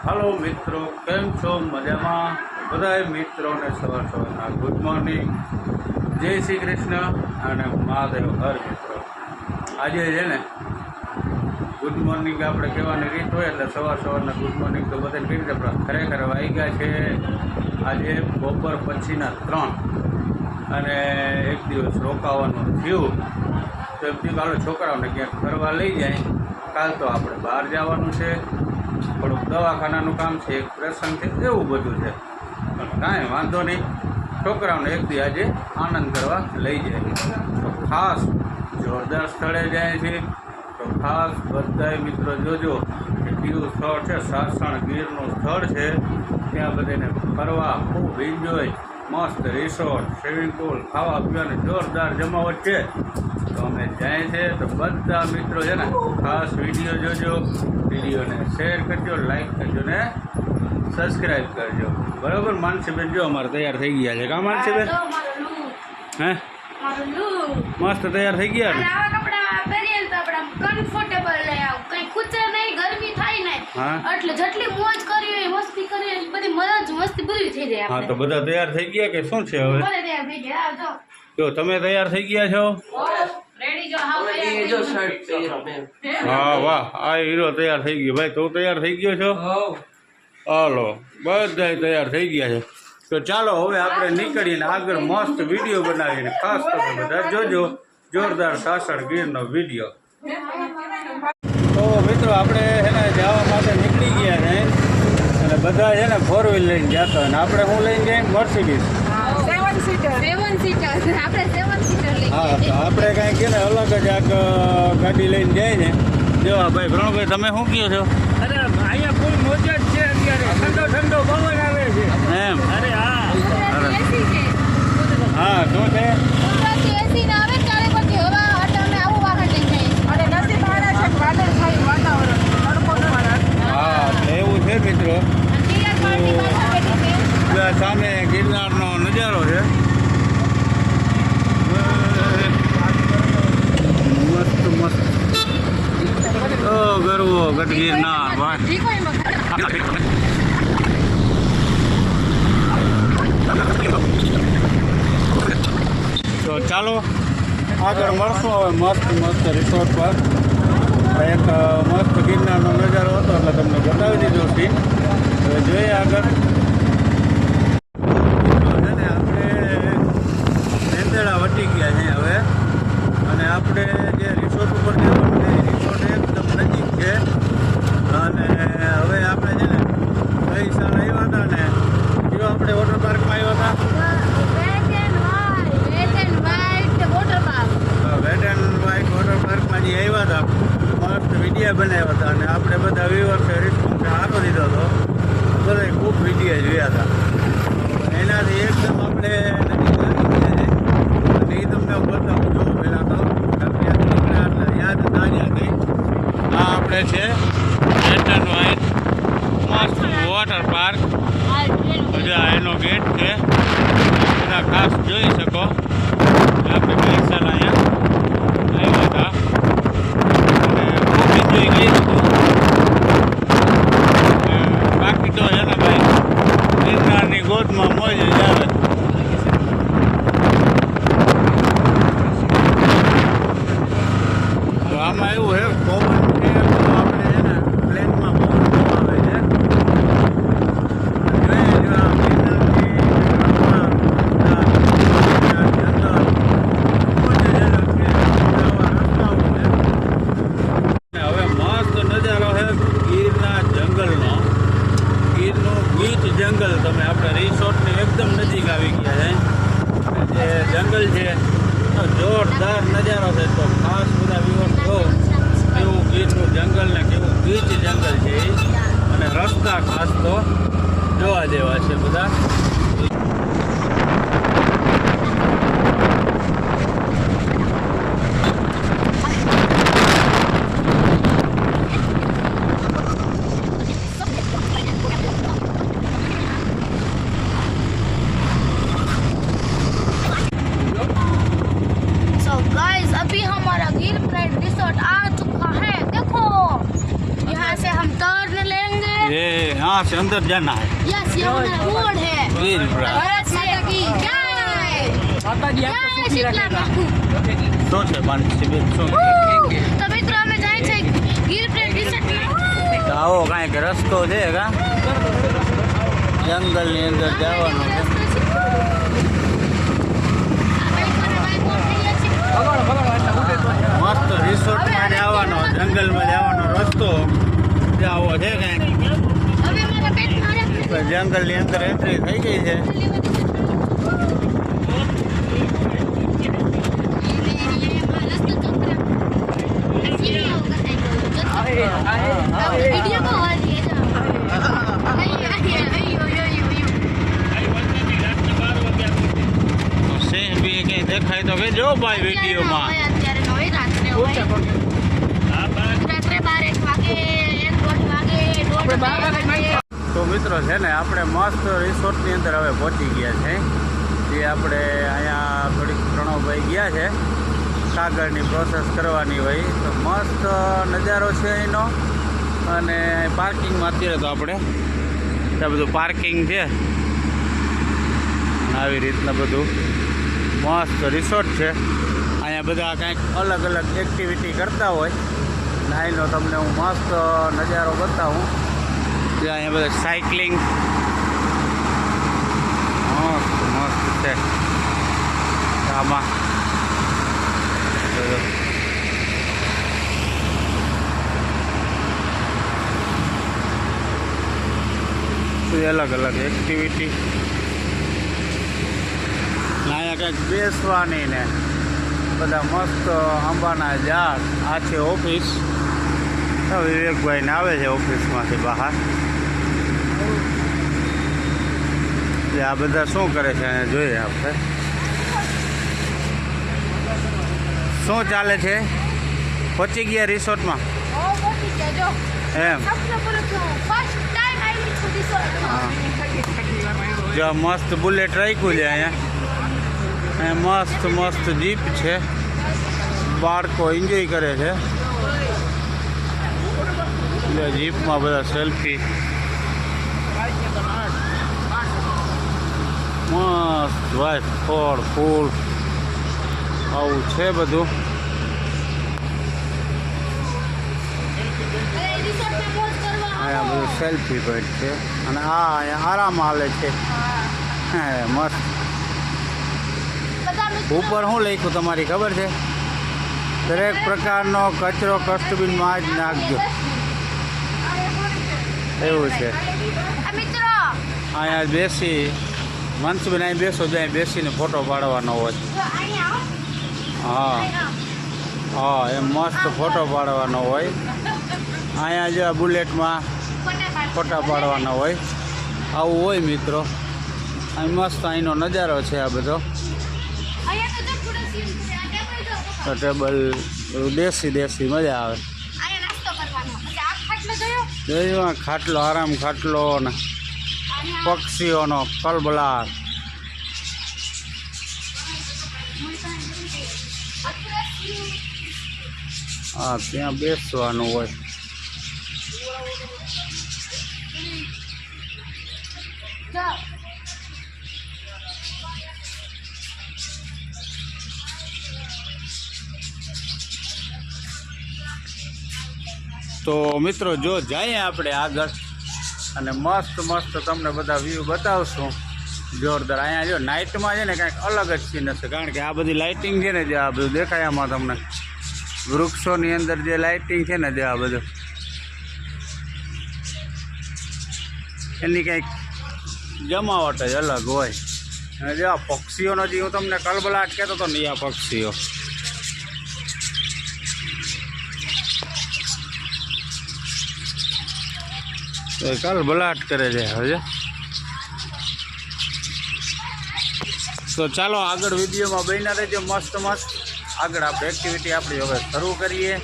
Hello मित्रों, केम छो मजामा? बधाय मित्रों ने सवार सवाરના ગુડ મોર્નિંગ, જય શ્રી કૃષ્ણ અને મહાદેવ હર. મિત્રો આજે છે ને ગુડ મોર્નિંગ આપણે કહેવાની રીત હોય એટલે સવારના ગુડ મોર્નિંગ તો બધાને કહી દીધા, પણ ખરેખર વાગ્યા છે આજે બપોર પછીના 3 અને એક દિવસ રોકાવાનું થયું તો એમ થયું કાલે છોકરાઓને ક્યાંક ફરવા લઈ જાય. કાલ તો આપણે બહાર જવાનું છે, થોડુંક દવાખાનાનું કામ છે, એક પ્રસંગ છે, એવું બધું છે. પણ કાંઈ વાંધો નહીં, છોકરાઓને એક દી આજે આનંદ કરવા લઈ જાય. તો ખાસ જોરદાર સ્થળે જાય છે, તો ખાસ બધાય મિત્રો જોજો કે કયું સ્થળ છે. સાસણ ગીરનું સ્થળ છે, ત્યાં બધાને ફરવા ખૂબ એન્જોય, મસ્ત રિસોર્ટ, સ્વિમિંગ પુલ, ખાવા પીવાની જોરદાર જમાવટ છે. તો અમે જાય છે તો બધા મિત્રો છે ને ખાસ વિડીયો જોજો, વિડીયોને શેર કરજો, લાઈક કરજો ને સબસ્ક્રાઈબ કરજો. બરાબર? માનસીબેન જો અમારે તૈયાર થઈ ગયા છે. કા માનસીબેન? હે મસ્ત તૈયાર થઈ ગયા ને? હા, તો બધા તૈયાર થઈ ગયા કે શું છે હવે? જો તમે તૈયાર થઈ ગયા છો? હા, વાહ, આ હીરો તૈયાર થઈ ગયો. ભાઈ તું તૈયાર થઈ ગયો છો? હાલો, બધા તૈયાર થઈ ગયા છે. તો ચાલો હવે આપણે નીકળીને આગળ મસ્ત વિડીયો બનાવીને ખાસ તમે બધા જોજો જોરદાર સાસણ ગીરનો વિડીયો. તો મિત્રો આપણે છે ને જવા માટે નીકળી ગયા છે અને બધા છે ને 4 વ્હીલ લઈને જતા, અને આપણે શું લઈને જઈએ? Mercedes 7 seater. હા, તો આપણે કાંઈક છે ને અલગ જ આ ગાડી લઈને જાય ને. જો ભાઈ પ્રણભાઈ, તમે શું કહો છો? અરે અહીંયા ફૂલ મોજ જ છે અત્યારે, ઠંડો ઠંડો પવન આવે છે એમ? અરે હા હા, શું છે? હા, એવું છે મિત્રો. સામે ગિરનારનો નજારો છે, મસ્ત મસ્ત. ઓ ગરવો ગઢ ગિરનાર ભાઈ. તો ચાલો આગળ મળશું હવે મસ્ત મસ્ત રિસોર્ટ પર. એક મસ્ત ગિરનારનો નજારો હતો એટલે તમને બતાવી દીધો છે. હવે જોઈએ આગળ. વટી ગયા છે હવે, અને આપણે જે રિસોર્ટ ઉપર જવાનું છે એ રિસોર્ટ એકદમ નજીક છે. અને હવે આપણે છે ને ગઈ સાલ આવ્યા હતા ને, જો આપણે વોટર પાર્કમાં આવ્યા હતા, વેટ એન્ડ વ્હાઇટ વોટર પાર્કમાં જે આવ્યા હતા, મસ્ત વિડીયો બનાવ્યા હતા અને આપણે બધા વ્યુઅર્સે રિસ્પોન્સ સારો દીધો હતો. બધાએ ખૂબ વિડીયો જોયા હતા. એનાથી એકદમ આપણે નજીક એ તમને બતાવું છું. પહેલાં તો એટલે યાદ તાજા થઈ. આ આપણે છે વેટ એન્ડ વ્હાઇટ મસ્ત વોટર પાર્ક. બધા એનો ગેટ છે, બધા ખાસ જોઈ શકો. આપણે ગઈસાલ અહીંયા આવ્યા હતા અને ખૂબ એન્જોય કરી હતું. બાકી તો છે ને ભાઈ ગિરનારની ગોદમાં મોજ જ આવે. આમાં એવું છે, પવન છે આપણે છે ને પ્લેનમાં પવન આવે છે. હવે મસ્ત નજારો છે ગીરના જંગલનો. ગીરનું ગીચ જંગલ. તમે આપણે રિસોર્ટની એકદમ નજીક આવી ગયા છે. જે જંગલ છે જોરદાર નજારો છે. તો ખાસ બધા વ્યુઅર્સ જો કેવું ગીરનું જંગલ ને કેવું ગીચ જંગલ છે એ, અને રસ્તા ખાસ તો જોવા જેવા છે બધા. अभी हमारा गिर प्राइड रिसोर्ट आ चुका है. देखो यहाँ से हम टर्न ले ये यहाँ से अंदर जाना है यस ये हमारा रोड है वीर ब्रा भारत माता की जय માતાજી જય આપણે સુખી શીતલા રાખે બાપુ શું છે પાણી શું તો મિત્રો અમે જાય છે ગીર પ્રેમ રિસોર્ટમાં તો આવો કાંઈક રસ્તો છે કા જંગલની અંદર જવાનું છે ભગવાન ભગવાન એટલે ઉઠે તો મસ્ત રિસોર્ટમાં જવાનો જંગલમાં જવાનો રસ્તો જે આવો છે કાંઈક હવે મારા પેટમાં રાખે જંગલની અંદર એન્ટ્રી થઈ ગઈ છે સિંહ બી કંઈ દેખાય તો કે જો ભાઈ વિડીયોમાં તો મિત્રો છે ને આપણે મસ્ત રિસોર્ટની અંદર હવે પહોંચી ગયા છે જે આપણે અહીંયા થોડીક પ્રણવભાઈ ગયા છે કાગળની પ્રોસેસ કરવાની હોય તો મસ્ત નજારો છે એનો અને પાર્કિંગમાં અત્યારે તો આપણે ત્યાં બધું પાર્કિંગ છે આવી રીતના બધું મસ્ત રિસોર્ટ છે અહીંયા બધા કંઈક અલગ અલગ એક્ટિવિટી કરતા હોય અને અહીંનો તમને હું મસ્ત નજારો બતાવું જે અહીંયા બધા સાયકલિંગ મસ્ત મસ્ત છે આમાં અલગ અલગ એક્ટિવિટી અહીંયા કંઈક બેસવાની ને બધા મસ્ત આંબાના ઝાડ આ છે ઓફિસ વિવેકભાઈને આવે છે ઓફિસમાંથી બહાર એટલે આ બધા શું કરે છે અહીંયા જોઈએ આપણે શું ચાલે છે પહોંચી ગયા રિસોર્ટમાં એમ જો મસ્ત બુલેટ રાખ્યું છે અહીંયા મસ્ત મસ્ત જીપ છે બાળકો એન્જોય કરે છે એટલે જીપમાં બધા સેલ્ફી મસ્ત ભાઈ ફળ ફૂલ આવું છે બધું અહીંયા બધું સેલ્ફી પોઈન્ટ છે અને આ અહીંયા આરામ હાલે છે હે મસ્ત ઉપર શું લખ્યું તમારી ખબર છે દરેક પ્રકારનો કચરો ડસ્ટબિનમાં જ નાખજો એવું છે અહીંયા બેસી મનસુબેન અહીં બેસો જ્યાં બેસીને ફોટો પાડવાનો હોય હા હા એમ મસ્ત ફોટો પાડવાનો હોય અહીંયા જો બુલેટમાં ફોટા પાડવાના હોય આવું હોય મિત્રો અહીં મસ્ત અહીંનો નજારો છે આ બધો તો ટેબલ દેશી દેશી મજા આવે જોયું ખાટલો આરામ ખાટલો ને પક્ષીઓનો કલબલાટ હા ત્યાં બેસવાનું હોય તો મિત્રો જો જઈએ આપણે આગળ અને મસ્ત મસ્ત તમને બધા વ્યૂ બતાવશું જોરદાર અહીંયા જો નાઇટમાં છે ને કાંઈક અલગ જ સીન હશે કારણ કે આ બધી લાઇટિંગ છે ને જે આ બધું દેખાય આમાં તમને વૃક્ષોની અંદર જે લાઇટિંગ છે ને જે આ બધું એની કંઈક જમાવટ જ અલગ હોય અને જે આ પક્ષીઓનો જે હું તમને કલબલાટ કહેતો હતો ને આ પક્ષીઓ કલબલાટ કરે છે હવે તો ચાલો આગળ વિડીયોમાં બન્યા રહેજો મસ્ત મસ્ત આગળ આપણે એક્ટિવિટી આપણી હવે શરૂ કરીએ